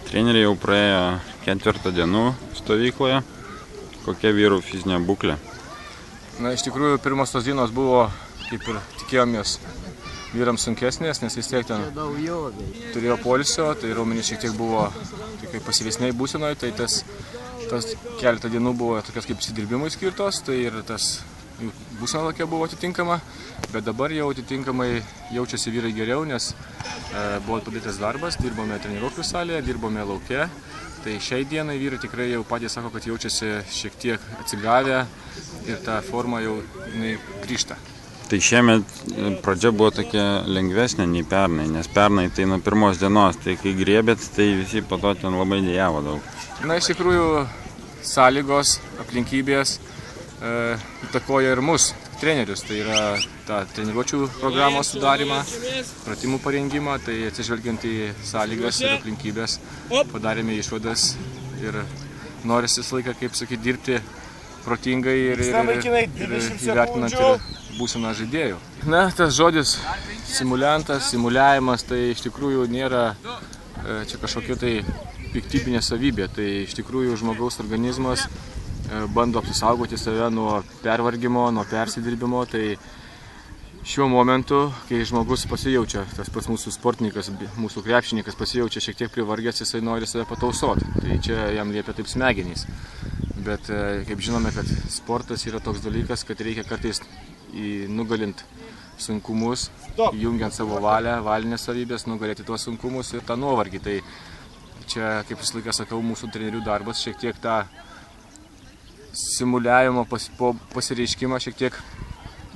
Treneriai jau praėjo 4 dienų stovykloje. Kokia vyrų fizinė būklė? Na, iš tikrųjų, pirmos tos dienos buvo, kaip ir tikėjomės, vyrams sunkesnės, nes vis tiek ten turėjo poilsio, tai raumenys šiek tiek buvo pasyvesniai būsenoje, tai tas keletą dienų buvo tokios kaip įsidirbimui skirtos, tai ir tas būsena tokia buvo atitinkama, bet dabar jau atitinkamai jaučiasi vyrai geriau, nes buvo padarytas darbas, dirbome treniruoklių salėje, dirbome lauke, tai šiai dienai vyrai tikrai jau patys sako, kad jaučiasi šiek tiek atsigavę ir ta forma jau grįžta. Tai šiemet pradžia buvo tokia lengvesnė nei pernai, nes pernai tai nuo pirmos dienos, tai kai griebėt, tai visi po to ten labai dėjavo daug. Na, iš tikrųjų, sąlygos, aplinkybės įtakoja ir mus, trenerius, tai yra tą treniruočių programos sudarimą, pratimų parengimą, tai atsižvelgiant į sąlygas ir aplinkybės padarėme išvadas ir norisi visą laiką, kaip sakyti, dirbti protingai ir įvertinant ir būseną žaidėjų. Na, tas žodis simuliantas, simuliavimas, tai iš tikrųjų nėra čia kažkokia tai piktybinė savybė, tai iš tikrųjų žmogaus organizmas bando apsisaugoti save nuo pervargimo, nuo persidirbimo, tai šiuo momentu, kai žmogus pasijaučia, tas pats mūsų sportininkas, mūsų krepšininkas pasijaučia šiek tiek privargęs, jisai nori save patausoti, tai čia jam liepia taip smegenys. Bet kaip žinome, kad sportas yra toks dalykas, kad reikia kartais nugalint sunkumus, jungiant savo valią, valinės savybės, nugalėti tuos sunkumus ir tą nuovargį. Tai čia, kaip visą laiką sakau, mūsų trenerių darbas šiek tiek tą simuliavimo pasireiškimą šiek tiek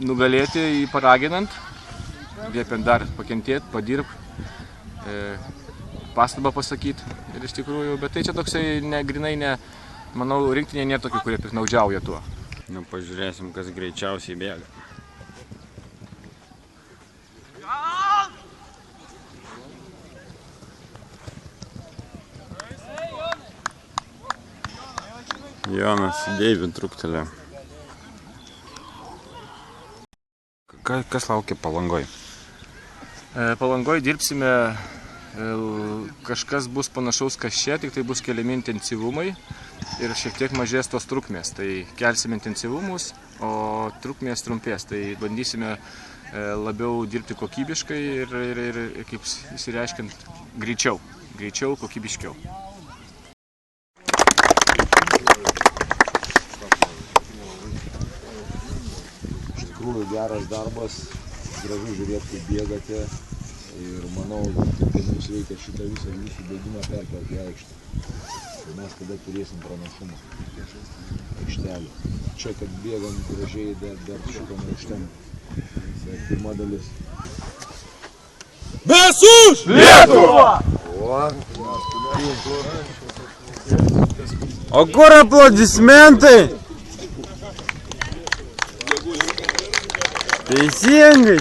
nugalėti, jį paraginant, liepiant dar pakentėti, padirb, pastabą pasakyti ir iš tikrųjų, bet tai čia toksai grinai ne, manau, rinktinėje nėra tokių, kurie piknaudžiauja tuo. Nu, pažiūrėsim, kas greičiausiai bėga. Jonas Deivin truktelė. Kas laukia Palangoj? Palangoj dirbsime, kažkas bus panašaus kas čia, tik tai bus keliami intensyvumai ir šiek tiek mažės tos trukmės. Tai kelsime intensyvumus, o trukmės trumpės. Tai bandysime labiau dirbti kokybiškai ir kaip įsireiškiant, greičiau, kokybiškiau. Iš tikrųjų geras darbas, gražu žiūrėti, kaip bėgate ir manau, kad mums reikia šitą visą jūsų bėgimą perkelti į aikštę. Ir mes tada turėsim pranašumą aikštelį. Čia, kad bėgam gražiai, dar šito neužtenka. Tai pirma dalis. Mes už Lietuvą! O kur aplodismentai? Teisingai.